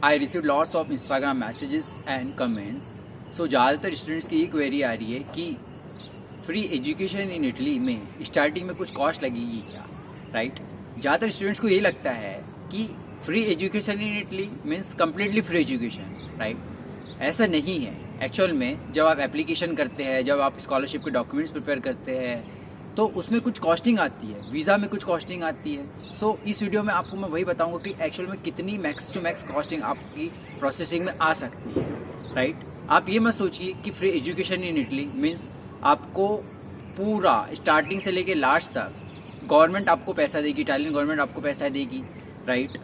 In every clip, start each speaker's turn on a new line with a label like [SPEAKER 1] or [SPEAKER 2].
[SPEAKER 1] I receive lots of Instagram messages and comments. So ज़्यादातर students की ये query आ रही है कि फ्री एजुकेशन इन इटली में स्टार्टिंग में कुछ कॉस्ट लगेगी क्या, राइट। ज़्यादातर स्टूडेंट्स को ये लगता है कि free education in Italy means completely free education, right. ऐसा नहीं है। एक्चुअल में जब आप एप्लीकेशन करते हैं, जब आप स्कॉलरशिप के डॉक्यूमेंट्स प्रिपेयर करते हैं, तो उसमें कुछ कॉस्टिंग आती है, वीज़ा में कुछ कॉस्टिंग आती है। सो इस वीडियो में आपको मैं वही बताऊंगा कि एक्चुअल में कितनी मैक्स टू मैक्स कॉस्टिंग आपकी प्रोसेसिंग में आ सकती है, राइट। आप ये मत सोचिए कि free education in Italy means आपको पूरा स्टार्टिंग से लेके लास्ट तक गवर्नमेंट आपको पैसा देगी, इटालियन गवर्नमेंट आपको पैसा देगी, राइट।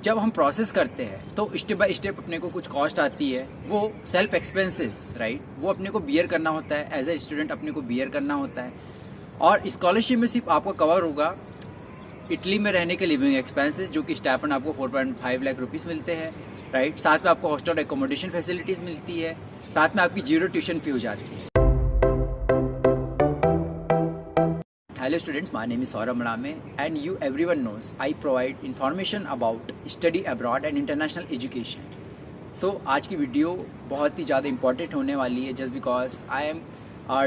[SPEAKER 1] जब हम प्रोसेस करते हैं तो स्टेप बाय स्टेप अपने को कुछ कॉस्ट आती है, वो सेल्फ एक्सपेंसेस, राइट, वो अपने को बियर करना होता है। एज ए स्टूडेंट अपने को बियर करना होता है। और स्कॉलरशिप में सिर्फ आपको कवर होगा इटली में रहने के लिविंग एक्सपेंसेस, जो कि स्टाइपेंड आपको 4.5 लाख रुपीज़ मिलते हैं, राइट। साथ में आपको हॉस्टल एकोमोडेशन फैसिलिटीज़ मिलती है, साथ में आपकी 0 ट्यूशन फी हो जाती है। Hello students, my name is Saurabh Malame and you everyone knows I provide information about study abroad and international education. So आज की वीडियो बहुत ही ज़्यादा इम्पोर्टेंट होने वाली है just because I am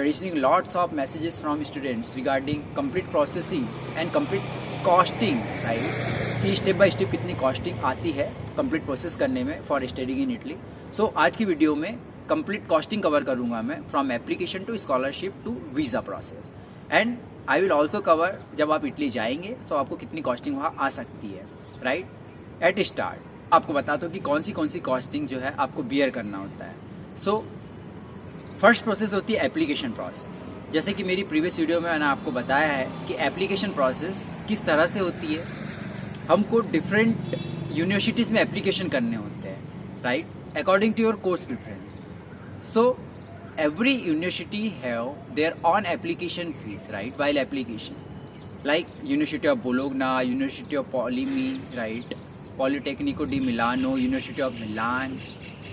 [SPEAKER 1] receiving lots of messages from students regarding complete processing and complete costing, right? कि step by step कितनी costing आती है कंप्लीट प्रोसेस करने में for studying in Italy. So आज की वीडियो में कंप्लीट कॉस्टिंग कवर करूँगा मैं, from application to scholarship to visa process. And I will also cover जब आप इटली जाएंगे तो आपको कितनी कॉस्टिंग वहाँ आ सकती है, राइट। एट स्टार्ट आपको बताता हूँ कि कौन सी कॉस्टिंग जो है आपको बियर करना होता है। सो फर्स्ट प्रोसेस होती है एप्लीकेशन प्रोसेस। जैसे कि मेरी प्रीवियस वीडियो में मैंने आपको बताया है कि एप्लीकेशन प्रोसेस किस तरह से होती है। हमको डिफरेंट यूनिवर्सिटीज़ में एप्लीकेशन करने होते हैं, right, according to your course preference. So every university have their own application fees, right, while application, like University of Bologna, University of Polimi, right, Politecnico di Milano, University of Milan,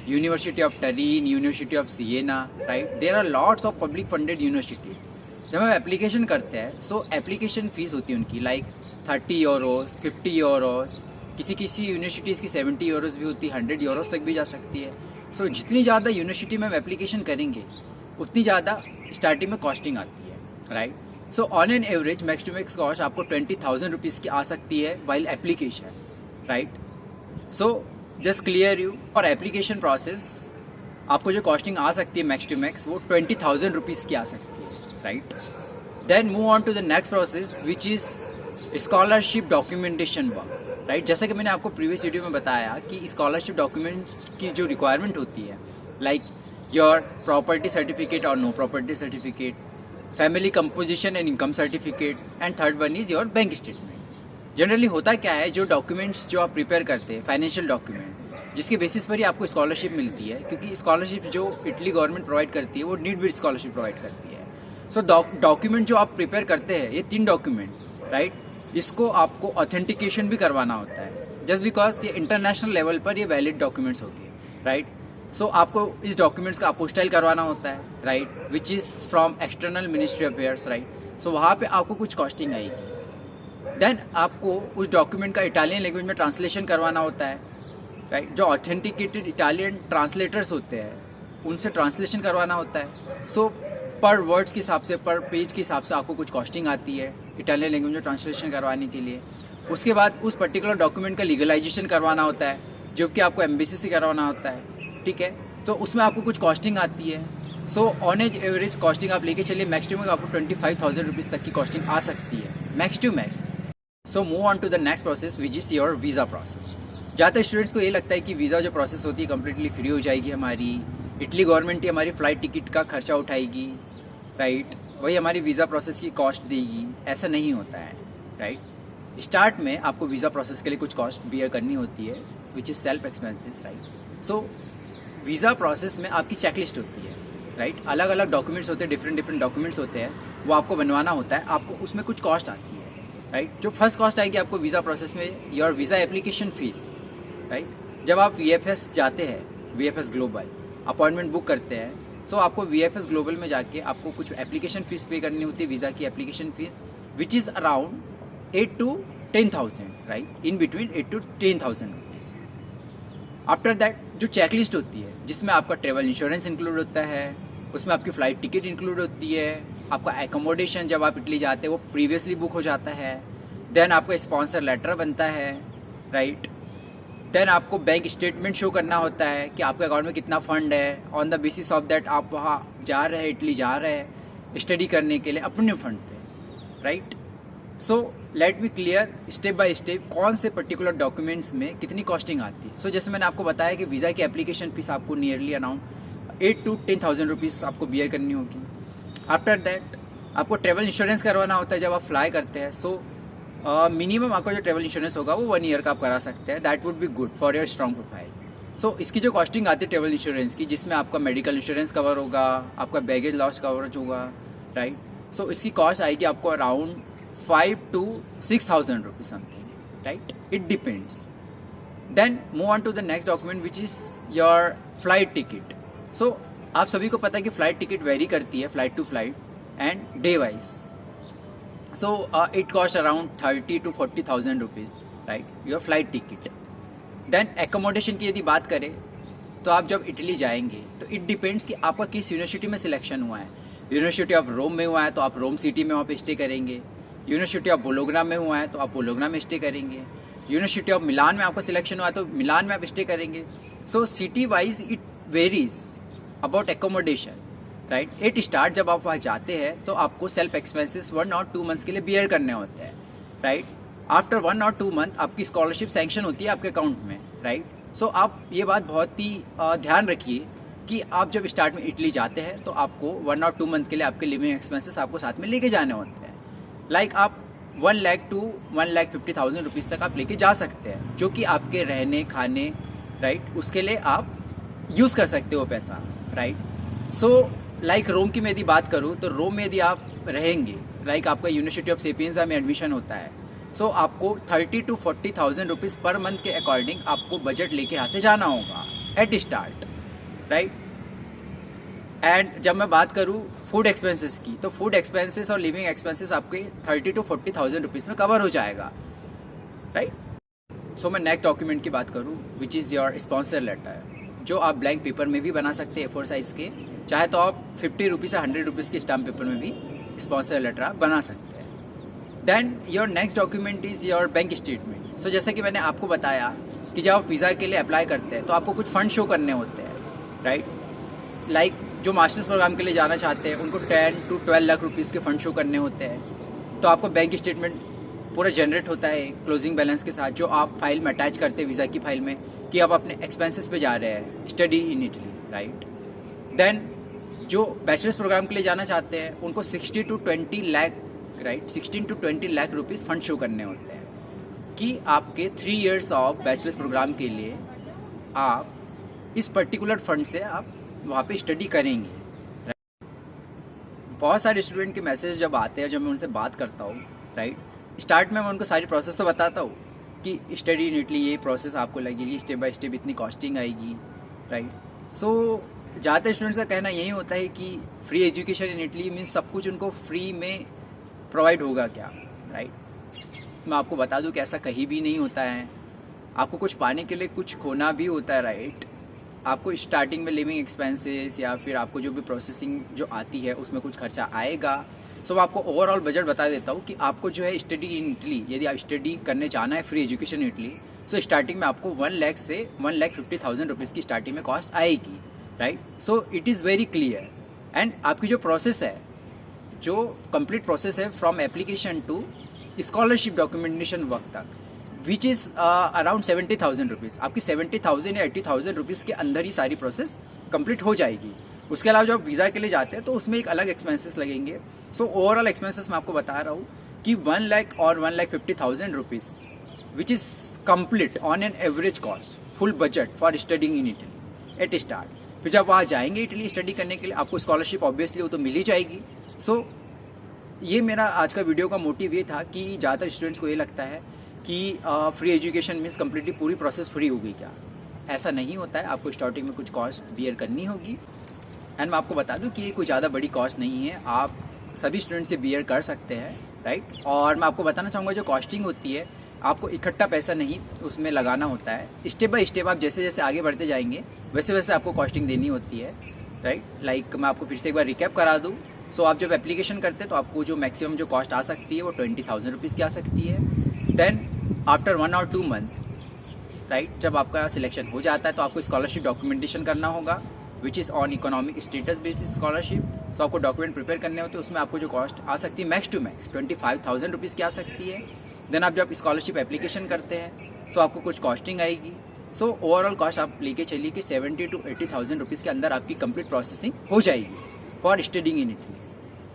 [SPEAKER 1] University of Turin, University of Siena, right, there are lots of public funded university। जब हम application करते हैं सो application fees होती है उनकी like 30 Euros, 50 Euros, किसी universities की 70 Euros भी होती है, 100 यूरोस तक भी जा सकती है। सो जितनी ज़्यादा यूनिवर्सिटी में हम एप्लीकेशन करेंगे उतनी ज़्यादा स्टार्टिंग में कॉस्टिंग आती है, right. So on an average max to max cost आपको 20,000 रुपीज़ की आ सकती है while application, right. So just clear you, और एप्लीकेशन प्रोसेस आपको जो कॉस्टिंग आ सकती है मैक्स टू मैक्स वो 20,000 रुपीज़ की आ सकती है, right. Then move on to the next process which is scholarship documentation work, right. जैसे कि मैंने आपको प्रीवियस वीडियो में बताया कि स्कॉलरशिप डॉक्यूमेंट्स की जो रिक्वायरमेंट होती है, लाइक योर प्रॉपर्टी सर्टिफिकेट और no property certificate, family composition and income certificate, and third one is your bank statement. Generally होता क्या है, जो डॉक्यूमेंट्स जो आप प्रिपेयर करते हैं, फाइनेंशियल डॉक्यूमेंट, जिसके बेसिस पर ही आपको स्कॉलरशिप मिलती है, क्योंकि स्कॉलरशिप जो इटली गवर्नमेंट प्रोवाइड करती है वो नीड बेस्ड स्कॉलरशिप प्रोवाइड करती है। सो डॉक्यूमेंट जो आप प्रिपेयर करते हैं, ये 3 डॉक्यूमेंट्स, राइट, इसको आपको ऑथेंटिकेशन भी करवाना होता है, जस्ट बिकॉज ये इंटरनेशनल लेवल पर ये वैलिड डॉक्यूमेंट्स होते हैं, राइट। सो आपको इस डॉक्यूमेंट्स का अपोस्टाइल करवाना होता है, right, which is from external ministry affairs, right. So वहाँ पे आपको कुछ कॉस्टिंग आएगी। देन आपको उस डॉक्यूमेंट का इटालियन लैंग्वेज में ट्रांसलेशन करवाना होता है, राइट। जो ऑथेंटिकेटेड इटालियन ट्रांसलेटर्स होते हैं उनसे ट्रांसलेशन करवाना होता है। सो पर वर्ड्स के हिसाब से, पर पेज के हिसाब से आपको कुछ कॉस्टिंग आती है इटालियन लैंग्वेज में ट्रांसलेशन करवाने के लिए। उसके बाद उस पर्टिकुलर डॉक्यूमेंट का लीगलाइजेशन करवाना होता है, जो कि आपको एम्बेसी से करवाना होता है, ठीक है। तो उसमें आपको कुछ कॉस्टिंग आती है। So on as average costing आप लेके चलिए मैक्स टू मैक्स आपको 25,000 रुपीज़ तक की कॉस्टिंग आ सकती है, max to max. So move on to the next process which is your visa process. ज़्यादातर स्टूडेंट्स को ये लगता है कि वीज़ा जो प्रोसेस होती है कम्प्लीटली फ्री हो जाएगी हमारी, इटली गवर्नमेंट ही हमारी फ़्लाइट टिकट का खर्चा उठाएगी, राइट, वही हमारी वीज़ा प्रोसेस की कॉस्ट देगी। ऐसा नहीं होता है, राइट। स्टार्ट में आपको वीज़ा प्रोसेस के लिए कुछ कॉस्ट बियर करनी होती है which is self expenses, right. So visa process में आपकी चेकलिस्ट होती है, राइट। अलग अलग डॉक्यूमेंट्स होते हैं, डिफरेंट डॉक्यूमेंट्स होते हैं, वो आपको बनवाना होता है। आपको उसमें कुछ कॉस्ट आती है, राइट। जो फर्स्ट कॉस्ट आएगी आपको वीज़ा प्रोसेस में, your visa application fees, right. जब आप VFS जाते हैं, VFS ग्लोबल अपॉइंटमेंट बुक करते हैं, सो आपको VFS ग्लोबल में जाके आपको कुछ एप्लीकेशन फ़ीस पे करनी होती है, वीज़ा की application fees, which is around 8 to 10,000, right, in between 8 to 10,000 rupees. After that जो चेकलिस्ट होती है जिसमें आपका ट्रेवल इंश्योरेंस इंक्लूड होता है, उसमें आपकी फ़्लाइट टिकट इंक्लूड होती है, आपका एकोमोडेशन जब आप इटली जाते हैं वो प्रीवियसली बुक हो जाता है, देन आपका स्पॉन्सर लेटर बनता है, राइट। देन आपको बैंक स्टेटमेंट शो करना होता है कि आपके अकाउंट में कितना फंड है। On the basis of that आप वहाँ जा रहे हैं, इटली जा रहे हैं स्टडी करने के लिए अपने फंड पे, right. So let me clear step by step कौन से पर्टिकुलर डॉक्यूमेंट्स में कितनी कॉस्टिंग आती है। सो जैसे मैंने आपको बताया कि वीज़ा की एप्लीकेशन फीस आपको नियरली अराउंड 8 to 10,000 रुपीज़ आपको बियर करनी होगी। आफ्टर दैट आपको ट्रेवल इंश्योरेंस करवाना होता है जब आप फ्लाई करते हैं। सो मिनिमम आपका जो ट्रेवल इंश्योरेंस होगा वो 1 ईयर का आप करा सकते हैं। That would be good for your strong profile. So इसकी जो कॉस्टिंग आती है ट्रेवल इंश्योरेंस की, जिसमें आपका मेडिकल इंश्योरेंस कवर होगा, आपका बैगेज लॉस कवरेज होगा, राइट। सो इसकी कॉस्ट आएगी आपको around 5 to 6,000 rupees something, right. It depends. Then move on to the next document which is your flight ticket. So आप सभी को पता है कि फ़्लाइट टिकट वेरी करती है flight to flight and day wise. So it cost around 30 to 40,000 rupees, right, your flight ticket. Then accommodation की यदि बात करें तो आप जब इटली जाएंगे तो इट डिपेंड्स कि आपका किस यूनिवर्सिटी में सिलेक्शन हुआ है। यूनिवर्सिटी ऑफ रोम में हुआ है तो आप रोम सिटी में वहाँ पे स्टे करेंगे। यूनिवर्सिटी ऑफ बोलोग्ना में हुआ है तो आप बोलोग्ना में स्टे करेंगे। यूनिवर्सिटी ऑफ मिलान में आपका सिलेक्शन हुआ है तो मिलान में आप स्टे करेंगे। So city wise it varies about accommodation, right. It start जब आप वहाँ जाते हैं तो आपको सेल्फ एक्सपेंसेस 1 or 2 मंथ्स के लिए बियर करने होते हैं, राइट। आफ्टर 1 or 2 मंथ आपकी स्कॉलरशिप सैंक्शन होती है आपके अकाउंट में, राइट। सो आप ये बात बहुत ही ध्यान रखिए कि आप जब स्टार्ट में इटली जाते हैं तो आपको 1 or 2 मंथ के लिए आपके लिविंग एक्सपेंसेस आपको साथ में लेके जाने होते हैं। लाइक आप 1 लाख to 1,50,000 रुपीज़ तक आप लेके जा सकते हैं, जो कि आपके रहने खाने, राइट, उसके लिए आप यूज़ कर सकते हो पैसा, राइट। सो लाइक रोम की मैं यदि बात करूँ तो रोम में यदि आप रहेंगे, लाइक आपका यूनिवर्सिटी ऑफ सेपियंजा में एडमिशन होता है, सो आपको 30 to 40,000 रुपीज़ पर मंथ के अकॉर्डिंग आपको बजट लेके यहाँ से जाना होगा एट स्टार्ट, राइट। एंड जब मैं बात करूँ फूड एक्सपेंसेस की तो फूड एक्सपेंसेस और लिविंग एक्सपेंसेस आपके 30 to 40,000 रुपीज़ में कवर हो जाएगा, राइट। सो मैं नेक्स्ट डॉक्यूमेंट की बात करूँ which is your sponsor letter, जो आप ब्लैंक पेपर में भी बना सकते हैं A4 साइज़ के, चाहे तो आप 50 रुपीज़ या 100 रुपीज़ के स्टाम्प पेपर में भी स्पॉन्सर लेटर आप बना सकते हैं। Then your next document is your bank statement. So जैसे कि मैंने आपको बताया कि जब आप वीज़ा के लिए अप्लाई करते हैं तो आपको कुछ फंड शो करने होते हैं, राइट। लाइक जो मास्टर्स प्रोग्राम के लिए जाना चाहते हैं उनको 10 to 12 लाख रुपीज़ के फंड शो करने होते हैं। तो आपको बैंक स्टेटमेंट पूरा जनरेट होता है क्लोजिंग बैलेंस के साथ, जो आप फाइल में अटैच करते हैं वीज़ा की फाइल में कि आप अपने एक्सपेंसेस पे जा रहे हैं स्टडी इन इटली, राइट। देन जो बैचलर्स प्रोग्राम के लिए जाना चाहते हैं उनको 16 to 20 lakh, right, 16 to 20 lakh rupees fund show करने होते हैं कि आपके 3 years ऑफ बैचलर्स प्रोग्राम के लिए आप इस पर्टिकुलर फंड से आप वहाँ पे स्टडी करेंगे। बहुत सारे स्टूडेंट के मैसेज जब आते हैं, जब मैं उनसे बात करता हूँ, राइट, स्टार्ट में मैं उनको सारी प्रोसेस तो बताता हूँ कि स्टडी इन इटली ये प्रोसेस आपको लगेगी, स्टेप बाय स्टेप इतनी कॉस्टिंग आएगी, राइट। सो ज़्यादातर स्टूडेंट्स का कहना यही होता है कि free education in Italy means सब कुछ उनको फ्री में प्रोवाइड होगा क्या, राइट। मैं आपको बता दूं कि ऐसा कहीं भी नहीं होता है। आपको कुछ पाने के लिए कुछ खोना भी होता है, राइट। आपको स्टार्टिंग में लिविंग एक्सपेंसेस या फिर आपको जो भी प्रोसेसिंग जो आती है उसमें कुछ खर्चा आएगा। सो मैं आपको ओवरऑल बजट बता देता हूँ कि आपको जो है स्टडी इन इटली, यदि आप स्टडी करने जाना है free education in Italy, so starting में आपको 1 लाख से 1,50,000 रुपीज़ की स्टार्टिंग में कॉस्ट आएगी, right. So it is very clear. And आपकी जो प्रोसेस है, जो कंप्लीट प्रोसेस है from application to scholarship documentation work तक, विच इज़ अराउंड 70,000 रुपीज़, आपकी 70,000 या 80,000 रुपीज़ के अंदर ही सारी प्रोसेस कंप्लीट हो जाएगी। उसके अलावा जब वीज़ा के लिए जाते हैं तो उसमें एक अलग एक्सपेंसेस लगेंगे। सो ओवरऑल एक्सपेंसेस मैं आपको बता रहा हूँ कि 1 लाख और 1,50,000 rupees which is complete on an average cost full budget for studying in Italy at start. फिर जब वहाँ जाएंगे इटली स्टडी करने के लिए, आपको स्कॉलरशिप ऑब्वियसली वो तो मिल ही जाएगी। सो ये मेरा आज का वीडियो का मोटिव ये था कि ज़्यादातर स्टूडेंट्स को ये लगता है कि फ्री एजुकेशन मीन्स कम्प्लीटली पूरी प्रोसेस फ्री होगी क्या। ऐसा नहीं होता है, आपको स्टार्टिंग में कुछ कॉस्ट बियर करनी होगी। एंड मैं आपको बता दूं कि ये कोई ज़्यादा बड़ी कॉस्ट नहीं है, आप सभी स्टूडेंट्स से बियर कर सकते हैं, राइट। और मैं आपको बताना चाहूँगा जो कॉस्टिंग होती है आपको इकट्ठा पैसा नहीं उसमें लगाना होता है। स्टेप बाय स्टेप आप जैसे जैसे आगे बढ़ते जाएंगे वैसे वैसे आपको कॉस्टिंग देनी होती है, राइट। लाइक मैं आपको फिर से एक बार रिकैप करा दूँ। सो आप जब एप्लीकेशन करते हैं तो आपको जो मैक्सिमम जो कॉस्ट आ सकती है वो 20,000 रुपीज़ की आ सकती है। देन आफ्टर 1 और 2 मंथ, राइट, जब आपका सिलेक्शन हो जाता है तो आपको स्कॉलरशिप डॉक्यूमेंटेशन करना होगा, which is on economic status basis scholarship. So आपको डॉक्यूमेंट प्रिपेयर करने होते हैं, उसमें आपको जो कॉस्ट आ सकती है मैक्स टू मैक्स 25,000 रुपीज़ की आ सकती है। देन आप जब स्कॉलरशिप एप्लीकेशन करते हैं सो आपको कुछ कॉस्टिंग आएगी। सो ओवरऑल कॉस्ट आप लेके चलिए कि 70 to 80,000 रुपीज़ के अंदर आपकी कंप्लीट प्रोसेसिंग हो जाएगी for studying in Italy,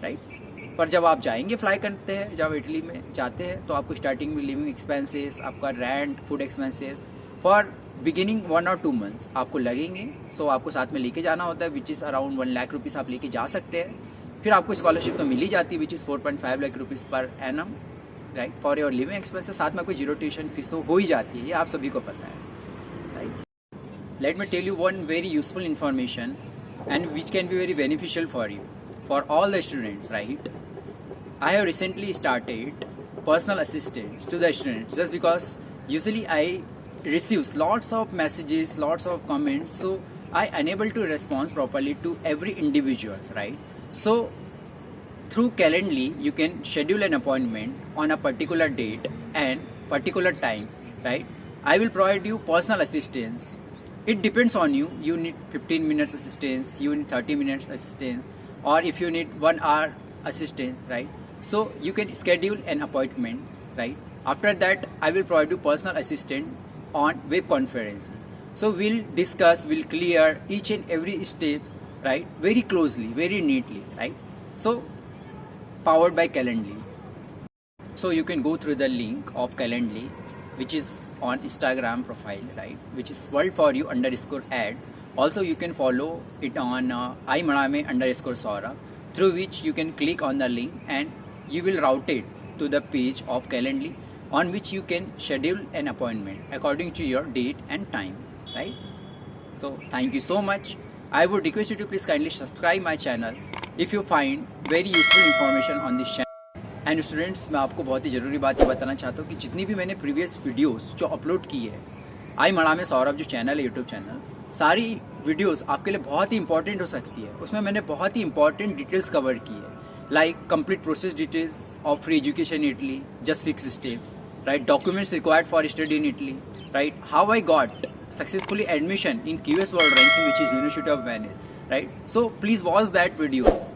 [SPEAKER 1] right. पर जब आप जाएंगे फ्लाई करते हैं, जब इटली में जाते हैं तो आपको स्टार्टिंग में लिविंग एक्सपेंसेस, आपका rent, food expenses for beginning 1 और 2 मंथ्स आपको लगेंगे। सो आपको साथ में लेके जाना होता है, which is around 1 lakh rupees आप लेके जा सकते हैं। फिर आपको स्कॉलरशिप तो मिल ही जाती है, which is 4.5 lakh rupees per annum, right, for your living expenses. साथ में आपको जीरो ट्यूशन फीस तो हो ही जाती है, ये आप सभी को पता है, right. Let me tell you one very useful information and which can be very beneficial for you, for all the students, right. I have recently started personal assistance to the students just because usually I receive lots of messages, lots of comments, so I unable to respond properly to every individual, right? So through Calendly you can schedule an appointment on a particular date and particular time, right? I will provide you personal assistance. It depends on you. You need 15 minutes assistance, you need 30 minutes assistance, or if you need 1 hour assistance, right? So you can schedule an appointment, right? After that I will provide you personal assistant on web conference. So we'll discuss, we'll clear each and every steps, right, very closely, very neatly, right? So powered by Calendly. So you can go through the link of Calendly, which is on Instagram profile, right, which is world4you_ad. Also you can follow it on imaname_Saurabh, through which you can click on the link and you will route it to the page of Calendly on which you can schedule an appointment according to your date and time, right? So thank you so much. I would request you to please kindly subscribe my channel if you find very useful information on this channel. And students, मैं आपको बहुत ही ज़रूरी बात ये बताना चाहता हूँ कि जितनी भी मैंने प्रीवियस वीडियोस जो अपलोड की है आई मड़ामे सौरभ जो चैनल है, यूट्यूब चैनल, सारी वीडियोस आपके लिए बहुत ही इंपॉर्टेंट हो सकती है। उसमें मैंने बहुत ही इंपॉर्टेंट डिटेल्स कवर की है, like complete process details of free education in Italy, just 6 steps, right? Documents required for study in Italy, right? How I got successfully admission in QS World Ranking, which is University of Venice, right? So please watch that videos.